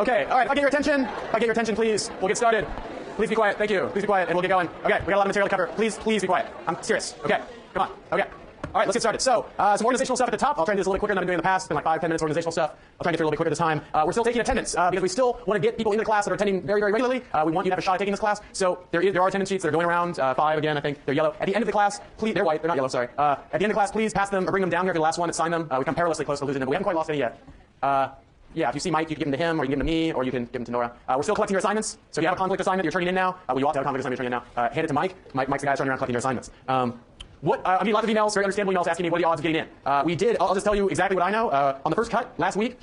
Okay, all right, if I get your attention, please, we'll get started. Please be quiet, thank you. Please be quiet, and we'll get going. Okay, we got a lot of material to cover. Please be quiet. I'm serious. Okay, come on. Okay. All right, let's get started. So, some organizational stuff at the top. I'll try to do this a little bit quicker than I've been doing in the past. It's been like 5-10 minutes organizational stuff. I'll try to get through a little bit quicker this time. We're still taking attendance because we still want to get people into the class that are attending very, very regularly. We want you to have a shot at taking this class. So there are attendance sheets that are going around. 5 again, I think. They're yellow. At the end of the class, please, they're white. They're not yellow, sorry. At the end of the class, please pass them or bring them down here for the last one and sign them. We come perilously close to losing them, but we haven't quite lost any yet. Yeah, if you see Mike, you can give them to him, or you can give them to me, or you can give them to Nora. We're still collecting your assignments. So if you have a conflict assignment you're turning in now, well, you ought to have a conflict assignment you're turning in now. Hand it to Mike. Mike's the guy turning around collecting your assignments. I mean, lots of emails, very understandable emails asking me what are the odds of getting in. I'll just tell you exactly what I know. On the first cut last week,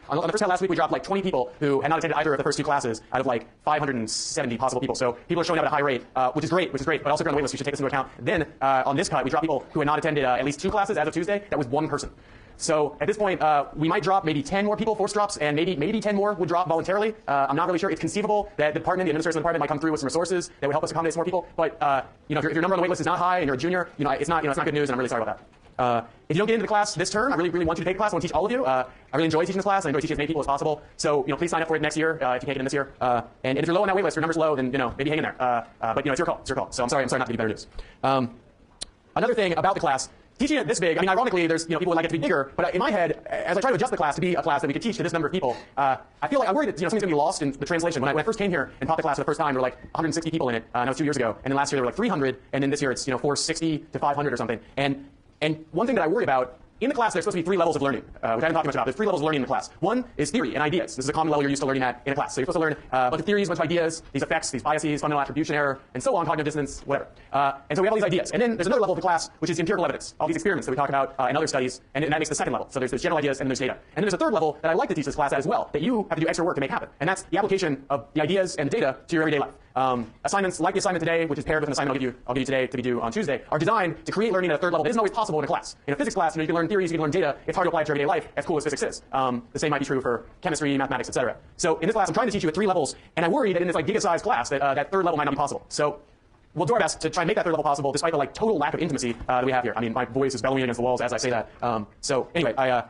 we dropped like 20 people who had not attended either of the first two classes out of like 570 possible people. So people are showing up at a high rate, which is great, but also if you're on the wait list, you should take this into account. Then on this cut, we dropped people who had not attended at least 2 classes as of Tuesday. That was 1 person. So at this point, we might drop maybe 10 more people, force drops, and maybe 10 more would drop voluntarily. I'm not really sure. It's conceivable that the administration of the department might come through with some resources that would help us accommodate some more people. But if your number on the wait list is not high and you're a junior, it's not good news, and I'm really sorry about that. If you don't get into the class this term, I really want you to take the class. I want to teach all of you. I really enjoy teaching this class. I enjoy teaching as many people as possible. So please sign up for it next year if you can't get in this year. And if you're low on that wait list, your number's low, then maybe hang in there. But it's your call. It's your call. So I'm sorry not to give you better news. Another thing about the class. Teaching it this big, I mean, ironically, there's people would like it to be bigger, but in my head, as I try to adjust the class to be a class that we could teach to this number of people, I feel like I'm worried that something's going to be lost in the translation. When I first came here and taught the class for the first time, there were like 160 people in it, and that was 2 years ago. And then last year there were like 300, and then this year it's 460 to 500 or something. And one thing that I worry about. In the class, there's supposed to be 3 levels of learning, which I haven't talked much about. There's 3 levels of learning in the class. One is theory and ideas. This is a common level you're used to learning at in a class. So you're supposed to learn a bunch of theories, a bunch of ideas, these effects, these biases, fundamental attribution error, and so on, cognitive dissonance, whatever. And so we have all these ideas. And then there's another level of the class, which is empirical evidence, all these experiments that we talk about in other studies, and that makes the second level. So there's general ideas and then there's data. And then there's a third level that I like to teach this class at as well, that you have to do extra work to make happen. And that's the application of the ideas and the data to your everyday life. Assignments like the assignment today, which is paired with an assignment I'll give you today to be due on Tuesday, are designed to create learning at a third level. It isn't always possible in a class. In a physics class, you can learn theories, you can learn data. It's hard to apply it to everyday life, as cool as physics is. The same might be true for chemistry, mathematics, etc. So in this class, I'm trying to teach you at 3 levels, and I worry that in this like giga-sized class that third level might not be possible. So we'll do our best to try and make that third level possible, despite the total lack of intimacy that we have here. I mean, my voice is bellowing against the walls as I say that. So anyway,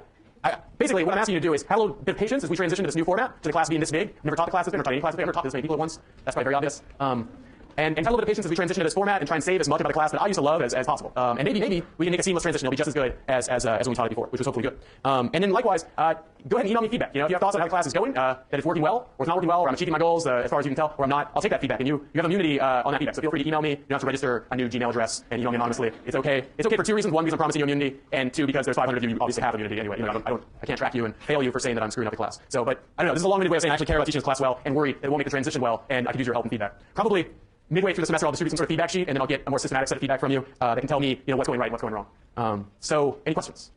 basically, what I'm asking you to do is have a little bit of patience as we transition to this new format, to the class being this big. I've never taught the class this big, never taught any class this big, I've never taught this many people at once. That's probably very obvious. And have a little bit of patience as we transition to this format and try and save as much about the class that I used to love as possible. And maybe we can make a seamless transition. It'll be just as good as when we taught it before, which was hopefully good. And then likewise, go ahead and email me feedback. If you have thoughts on how the class is going, that it's working well, or it's not working well, or I'm achieving my goals as far as you can tell, or I'm not, I'll take that feedback. And you have immunity on that feedback. So feel free to email me. You don't have to register a new Gmail address and email me anonymously. It's okay. It's okay for 2 reasons. 1, because I'm promising you immunity, and 2, because there's 500 of you obviously have immunity anyway. I can't track you and fail you for saying that I'm screwing up the class. So, but I don't know. This is a long-winded way of saying I actually care about teaching this class well and worry that it won't make the transition well, and I could use your help and feedback. Probably midway through the semester, I'll distribute some sort of feedback sheet, and then I'll get a more systematic set of feedback from you that can tell me what's going right and what's going wrong. So any questions?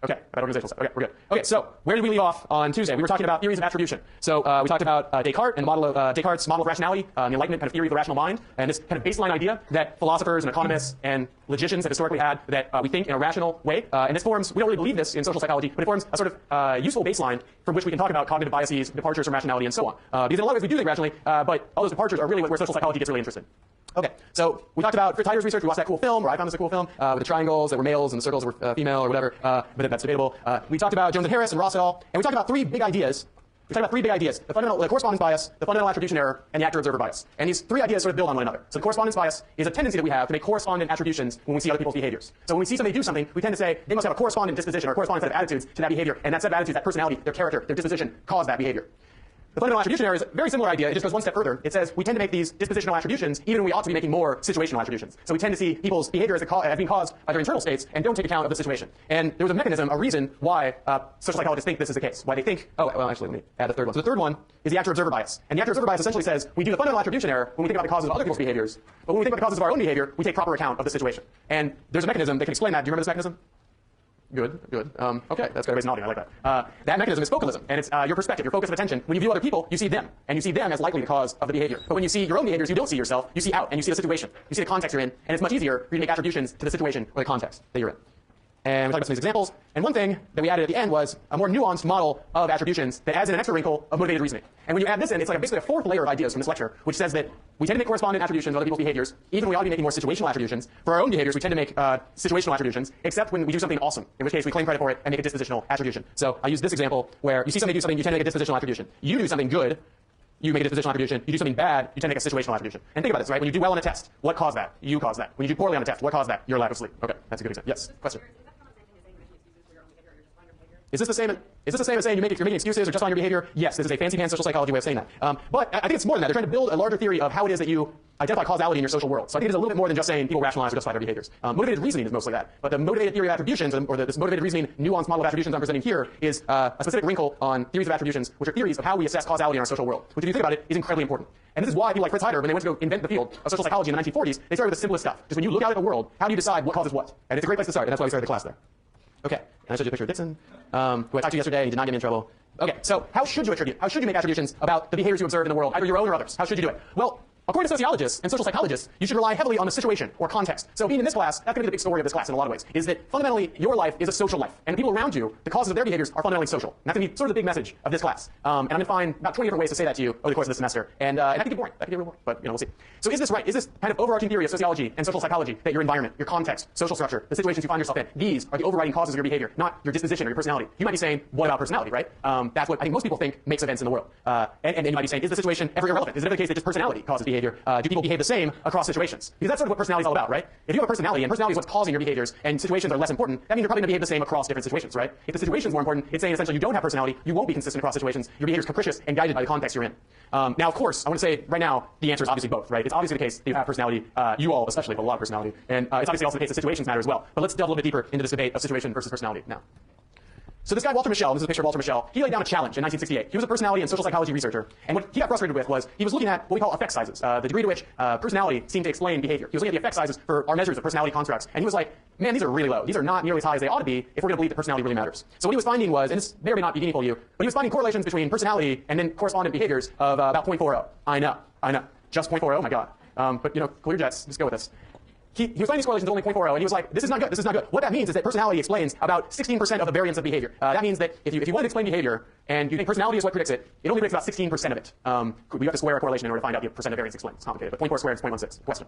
Okay, about organizational stuff. Okay, we're good. Okay, so where did we leave off on Tuesday? We were talking about theories of attribution. So we talked about Descartes and the model of Descartes' model of rationality, the Enlightenment kind of theory of the rational mind, and this kind of baseline idea that philosophers and economists and logicians have historically had that we think in a rational way. And this forms, we don't really believe this in social psychology, but it forms a sort of useful baseline from which we can talk about cognitive biases, departures from rationality, and so on. Because in a lot of ways we do think rationally, but all those departures are really where social psychology gets really interested. Okay, so we talked about Fritz Heider's research. We watched that cool film, or I found this a cool film, with the triangles that were males and the circles that were female or whatever, but that's debatable. We talked about Jones and Harris and Ross et al., and we talked about 3 big ideas. We talked about 3 big ideas: the correspondence bias, the fundamental attribution error, and the actor-observer bias. And these 3 ideas sort of build on one another. So the correspondence bias is a tendency that we have to make correspondent attributions when we see other people's behaviors. So when we see somebody do something, we tend to say they must have a correspondent disposition or a correspondent set of attitudes to that behavior, and that set of attitudes, that personality, their character, their disposition, cause that behavior. The fundamental attribution error is a very similar idea. It just goes one step further. It says we tend to make these dispositional attributions even when we ought to be making more situational attributions. So we tend to see people's behaviors as being caused by their internal states and don't take account of the situation. And there was a mechanism, a reason why social psychologists think this is the case. Why they think, actually, let me add the third one. So the third one is the actor-observer bias. And the actor-observer bias essentially says we do the fundamental attribution error when we think about the causes of other people's behaviors. But when we think about the causes of our own behavior, we take proper account of the situation. And there's a mechanism that can explain that. Do you remember this mechanism? Good. Okay, that's good. Everybody's nodding. I like that. That mechanism is focalism, and it's your perspective, your focus of attention. When you view other people, you see them, and you see them as likely the cause of the behavior. But when you see your own behaviors, you don't see yourself. You see out, and you see the situation. You see the context you're in, and it's much easier for you to make attributions to the situation or the context that you're in. And we talked about some of these examples. And one thing that we added at the end was a more nuanced model of attributions that adds in an extra wrinkle of motivated reasoning. And when you add this in, it's like basically a fourth layer of ideas from this lecture, which says that we tend to make correspondent attributions of other people's behaviors, even when we ought to be making more situational attributions. For our own behaviors, we tend to make situational attributions, except when we do something awesome, in which case we claim credit for it and make a dispositional attribution. So I use this example where you see somebody do something, you tend to make a dispositional attribution. You do something good, you make a dispositional attribution. You do something bad, you tend to make a situational attribution. And think about this, right? When you do well on a test, what caused that? You caused that. When you do poorly on a test, what caused that? Your lack of sleep. Okay, that's a good example. Yes, question. Is this the same as saying you're making excuses or justifying your behavior? Yes, this is a fancy pants social psychology way of saying that. But I think it's more than that. They're trying to build a larger theory of how it is that you identify causality in your social world. So I think it is a little bit more than just saying people rationalize or justify their behaviors. Motivated reasoning is mostly that. But the motivated theory of attributions, or this motivated reasoning nuanced model of attributions I'm presenting here, is a specific wrinkle on theories of attributions, which are theories of how we assess causality in our social world, which if you think about it is incredibly important. And this is why people like Fritz Heider, when they went to go invent the field of social psychology in the 1940s, they started with the simplest stuff. Just when you look out at the world, how do you decide what causes what? And it's a great place to start, and that's why we started the class there. Okay, and I showed you a picture of Dixon, who I talked to yesterday, and he did not get me in trouble. Okay, so how should you attribute? How should you make attributions about the behaviors you observe in the world, either your own or others? How should you do it? Well, according to sociologists and social psychologists, you should rely heavily on the situation or context. So being in this class, that's going to be the big story of this class in a lot of ways, is that fundamentally your life is a social life. And the people around you, the causes of their behaviors are fundamentally social. And that's going to be sort of the big message of this class. And I'm going to find about 20 different ways to say that to you over the course of the semester. And that could get boring. That could get real boring. But we'll see. So is this right? Is this kind of overarching theory of sociology and social psychology that your environment, your context, social structure, the situations you find yourself in, these are the overriding causes of your behavior, not your disposition or your personality? You might be saying, what about personality, right? That's what I think most people think makes events in the world. And you might be saying, is the situation ever irrelevant? Is it ever the case that just personality causes behavior? Do people behave the same across situations? Because that's sort of what personality is all about, right? If you have a personality, and personality is what's causing your behaviors, and situations are less important, that means you're probably going to behave the same across different situations, right? If the situation's more important, it's saying essentially you don't have personality, you won't be consistent across situations, your behavior is capricious and guided by the context you're in. Now, of course, I want to say right now, the answer is obviously both, right? It's obviously the case that you have personality, you all especially have a lot of personality, and it's obviously also the case that situations matter as well. But let's delve a little bit deeper into this debate of situation versus personality now. So this guy, Walter Mischel, this is a picture of Walter Mischel, he laid down a challenge in 1968. He was a personality and social psychology researcher, and what he got frustrated with was he was looking at what we call effect sizes, the degree to which personality seemed to explain behavior. He was looking at the effect sizes for our measures of personality constructs, and he was like, man, these are really low. These are not nearly as high as they ought to be if we're going to believe that personality really matters. So what he was finding was, and this may or may not be meaningful to you, but he was finding correlations between personality and then correspondent behaviors of about 0.40. I know. Just 0.40, oh my god. But cool your jets, just go with this. He was finding these correlations only 0.40, and he was like, this is not good. What that means is that personality explains about 16% of the variance of behavior. That means that if you want to explain behavior, and you think personality is what predicts it, it only predicts about 16% of it. We have to square a correlation in order to find out the percent of variance explained. It's complicated, but 0.4 squared is 0.16. Question?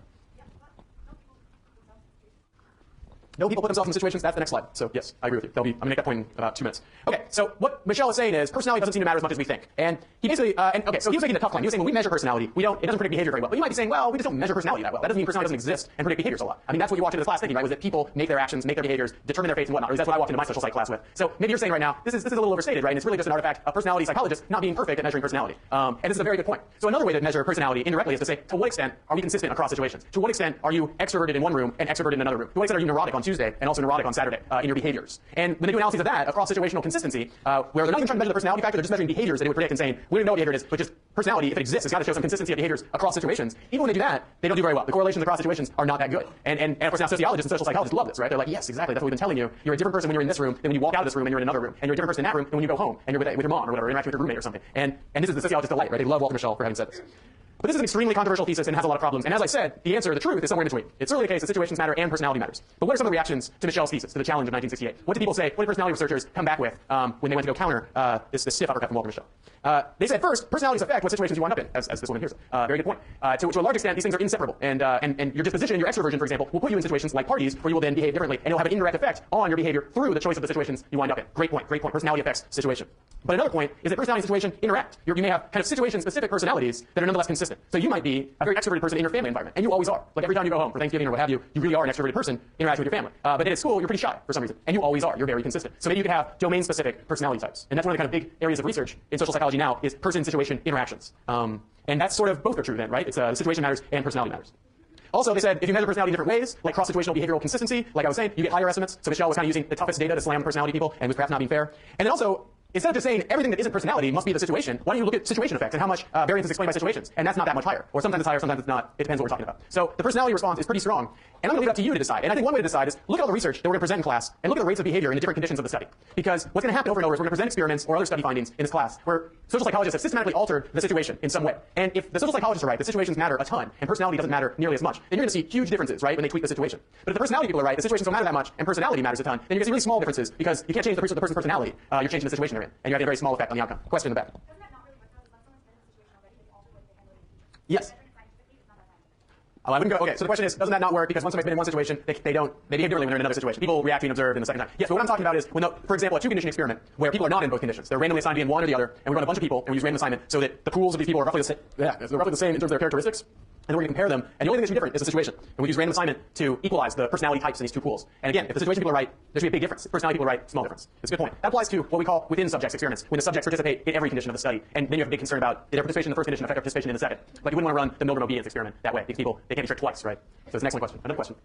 No people put themselves in situations. That's the next slide. So yes, I agree with you. I'm going to make that point in about 2 minutes. Okay, so what Mischel is saying is personality doesn't seem to matter as much as we think. And he basically, so he was making the tough claim. He was saying when we measure personality, it doesn't predict behavior very well. But you might be saying, well, we just don't measure personality that well. That doesn't mean personality doesn't exist and predict behaviors a lot. I mean, that's what you walked into this class thinking, right? Was that people make their actions, make their behaviors, determine their fates and whatnot. Or that's what I walked into my social psych class with. So maybe you're saying right now, this is a little overstated, right? And it's really just an artifact of personality psychologists not being perfect at measuring personality. And this is a very good point. So another way to measure personality indirectly is to say, to what extent are we consistent across situations? To what extent are you extroverted in one room and extroverted in another room? To what extent are you neurotic on Tuesday and also neurotic on Saturday in your behaviors? And when they do analyses of that across situational consistency, where they're not even trying to measure the personality factor, they're just measuring behaviors that they would predict and saying, we don't know what behavior it is, but just personality, if it exists, it's got to show some consistency of behaviors across situations. Even when they do that, they don't do very well. The correlations across situations are not that good. And of course now sociologists and social psychologists love this, right? They're like, yes, exactly, that's what we've been telling you. You're a different person when you're in this room than when you walk out of this room and you're in another room. And you're a different person in that room than when you go home and you're with your mom or whatever, interacting with your roommate or something. And this is the sociologist's delight, right? They love Walter Mischel for having said this. But this is an extremely controversial thesis and has a lot of problems. And as I said, the answer, the truth, is somewhere in between. It's certainly the case that situations matter and personality matters. But what are some of the reactions to Mischel's thesis, to the challenge of 1968? What did people say? What did personality researchers come back with when they went to go counter this stiff uppercut from Walter Mischel? They said, first, personalities affect what situations you wind up in, as this woman here said. Very good point. To a large extent, these things are inseparable. And your disposition, your extroversion, for example, will put you in situations like parties where you will then behave differently, and it will have an indirect effect on your behavior through the choice of the situations you wind up in. Great point. Personality affects situation. But another point is that personality and situation interact. You may have kind of situation-specific personalities that are nonetheless consistent. So you might be a very extroverted person in your family environment, and you always are. Like every time you go home for Thanksgiving or what have you, you really are an extroverted person interacting with your family. But then at school, you're pretty shy for some reason, and you always are. You're very consistent. So maybe you could have domain-specific personality types. And that's one of the kind of big areas of research in social psychology now is person-situation interactions. And that's sort of both are true then, right? It's situation matters and personality matters. Also, they said if you measure personality in different ways, like cross-situational behavioral consistency, like I was saying, you get higher estimates. So Mischel was kind of using the toughest data to slam personality people and was perhaps not being fair. And then also, instead of just saying everything that isn't personality must be the situation, why don't you look at situation effects and how much variance is explained by situations? And that's not that much higher. Or sometimes it's higher, sometimes it's not. It depends what we're talking about. So the personality response is pretty strong. And I'm going to leave it up to you to decide. And I think one way to decide is look at all the research that we're going to present in class and look at the rates of behavior in the different conditions of the study. Because what's going to happen over and over is we're going to present experiments or other study findings in this class where social psychologists have systematically altered the situation in some way. And if the social psychologists are right, the situations matter a ton and personality doesn't matter nearly as much, then you're going to see huge differences, right, when they tweak the situation. But if the personality people are right, the situations don't matter that much and personality matters a ton, then you're going to see really small differences because you can't change the person's personality. You're changing the situation they're in. And you're having a very small effect on the outcome. Question in the back. Yes. Oh, I wouldn't go. Okay, so the question is, doesn't that not work because once somebody's been in one situation, they behave differently when they're in another situation. People react to being observed in the second time. Yes, but what I'm talking about is when, for example, a two-condition experiment where people are not in both conditions. They're randomly assigned to be in one or the other, and we run a bunch of people and we use random assignment so that the pools of these people are roughly the same. Yeah, they're roughly the same in terms of their characteristics. And then we're going to compare them, and the only thing that should be different is the situation. And we use random assignment to equalize the personality types in these two pools. And again, if the situation people are right, there should be a big difference. If personality people are right, small difference. It's a good point. That applies to what we call within subjects experiments, when the subjects participate in every condition of the study. And then you have a big concern about did their participation in the first condition affect their participation in the second. Like you wouldn't want to run the Milgram-Obedience experiment that way. These people, they can't be tricked twice, right? So it's an excellent question. Another question.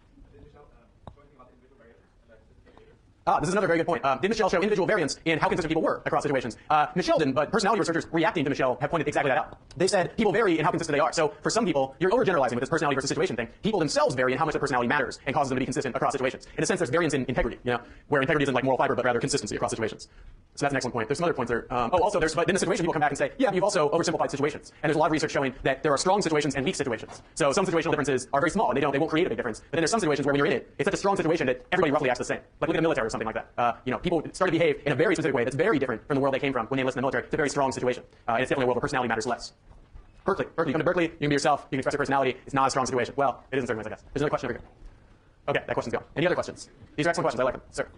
This is another very good point. Did Michelle show individual variance in how consistent people were across situations? Michelle didn't, but personality researchers reacting to Michelle have pointed exactly that out. They said people vary in how consistent they are. So for some people, you're overgeneralizing with this personality versus situation thing. People themselves vary in how much their personality matters and causes them to be consistent across situations. In a sense, there's variance in integrity, where integrity isn't like moral fiber, but rather consistency across situations. So that's an excellent point. There's some other points there. But in the situation, people come back and say, yeah, but you've also oversimplified situations. And there's a lot of research showing that there are strong situations and weak situations. So some situational differences are very small and they won't create a big difference. But then there's some situations where when you're in it, it's such a strong situation that everybody roughly acts the same. Like look at the military or something like that. People start to behave in a very specific way that's very different from the world they came from when they enlisted in the military. It's a very strong situation. And it's definitely a world where personality matters less. Berkeley. You come to Berkeley, you can be yourself, you can express your personality. It's not a strong situation. Well, it is in certain ways, I guess. There's another question over here. Okay, that question's gone. Any other questions? These are excellent questions. I like them. Sir.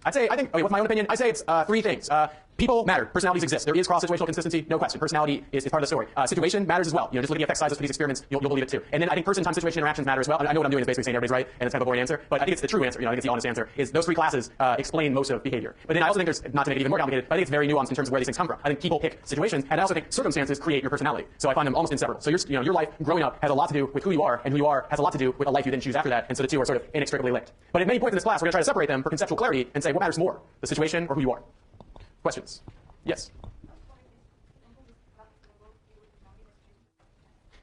What's my own opinion? I say it's three things. People matter. Personalities exist. There is cross-situational consistency, no question. Personality is part of the story. Situation matters as well. Just look at the effect sizes for these experiments, you'll believe it too. And then I think person, time, situation, interactions matter as well. I know what I'm doing is basically saying everybody's right, and it's kind of a boring answer, but I think it's the true answer. I think it's the honest answer. Is those three classes explain most of behavior. But then I also think there's, not to make it even more complicated, but I think it's very nuanced in terms of where these things come from. I think people pick situations, and I also think circumstances create your personality. So I find them almost inseparable. So your life growing up has a lot to do with who you are, and who you are has a lot to do with a life you then choose after that. And so the two are sort of inextricably linked. But at many points in this class, we're going to try to separate them for conceptual clarity and say what matters more, the situation or who you are. Questions? Yes.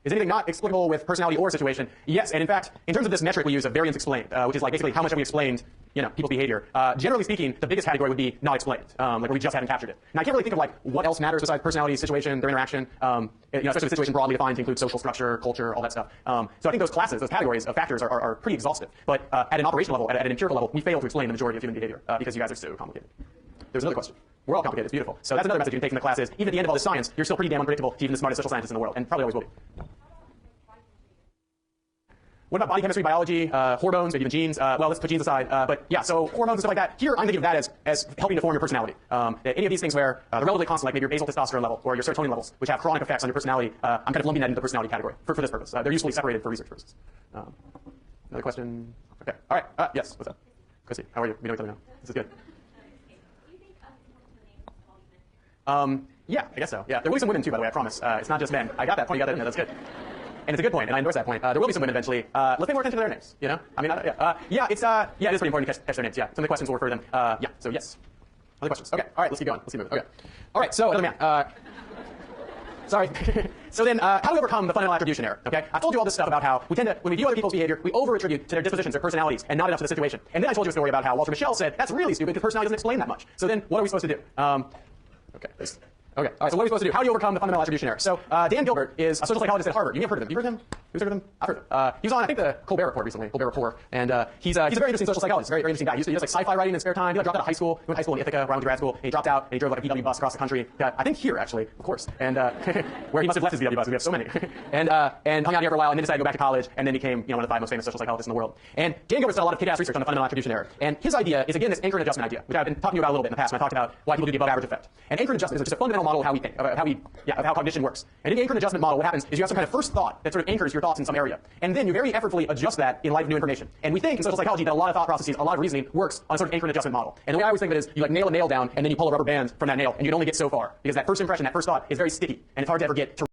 Is anything not explicable with personality or situation? Yes, and in fact, in terms of this metric we use of variance explained, which is like basically how much have we explained, people's behavior. Generally speaking, the biggest category would be not explained, like where we just haven't captured it. Now I can't really think of like what else matters besides personality, situation, their interaction, especially the situation broadly defined to include social structure, culture, all that stuff. So I think those classes, those categories of factors are pretty exhaustive. But at an operational level, at an empirical level, we fail to explain the majority of human behavior because you guys are so complicated. There's another question. We're all complicated. It's beautiful. So that's another message you can take from the class is even at the end of all this science, you're still pretty damn unpredictable to even the smartest social scientists in the world, and probably always will be. What about body chemistry, biology, hormones, maybe even genes? Well, let's put genes aside. But yeah, so hormones and stuff like that. Here, I'm thinking of that as helping to form your personality. Any of these things where they're relatively constant, like maybe your basal testosterone level or your serotonin levels, which have chronic effects on your personality, I'm kind of lumping that into the personality category for this purpose. They're usefully separated for research purposes. Another question? Okay. All right. Yes. What's up? Chrissy, how are you? We know each other now. This is good. Yeah, I guess so. Yeah, there will be some women too, by the way. I promise. It's not just men. I got that point. You got that in there. That's good. And it's a good point, and I endorse that point. There will be some women eventually. Let's pay more attention to their names. It is pretty important to catch their names. Yeah, some of the questions will refer to them. So yes. Other questions? Okay. All right. Let's keep going. Let's keep moving. Okay. All right. So another man. Sorry. So then, how do we overcome the fundamental attribution error? Okay. I told you all this stuff about how we tend to, when we view other people's behavior, we over-attribute to their dispositions, their personalities, and not enough to the situation. And then I told you a story about how Walter Mischel said that's really stupid because personality doesn't explain that much. So then, what are we supposed to do? Okay. Okay. All right. So what are we supposed to do? How do you overcome the fundamental attribution error? So Dan Gilbert is a social psychologist at Harvard. You may have heard of him. You heard of him? Who's heard of him? I've heard of him. He was on, I think, the Colbert Report recently. Colbert Report, and he's a very interesting social psychologist. Very interesting guy. He does like sci-fi writing in spare time. He dropped out of high school. He went to high school in Ithaca, around grad school. And he dropped out and he drove like a VW bus across the country. I think here actually, of course, and where he must have left his VW bus. We have so many. and hung out here for a while, and then decided to go back to college, and then became one of the 5 most famous social psychologists in the world. And Dan Gilbert's done a lot of kick-ass research on the fundamental attribution error. And his idea is again this anchor and adjustment idea, which I've been talking about a little bit in the past when I talked about why people do the above average effect. And anchor and adjustment is just a fundamental model of how we think, of how cognition works. And in the anchor and adjustment model, what happens is you have some kind of first thought that sort of anchors your thoughts in some area. And then you very effortfully adjust that in light of new information. And we think in social psychology that a lot of thought processes, a lot of reasoning works on a sort of anchor and adjustment model. And the way I always think of it is you like nail a nail down and then you pull a rubber band from that nail and you can only get so far because that first impression, that first thought is very sticky and it's hard to ever get to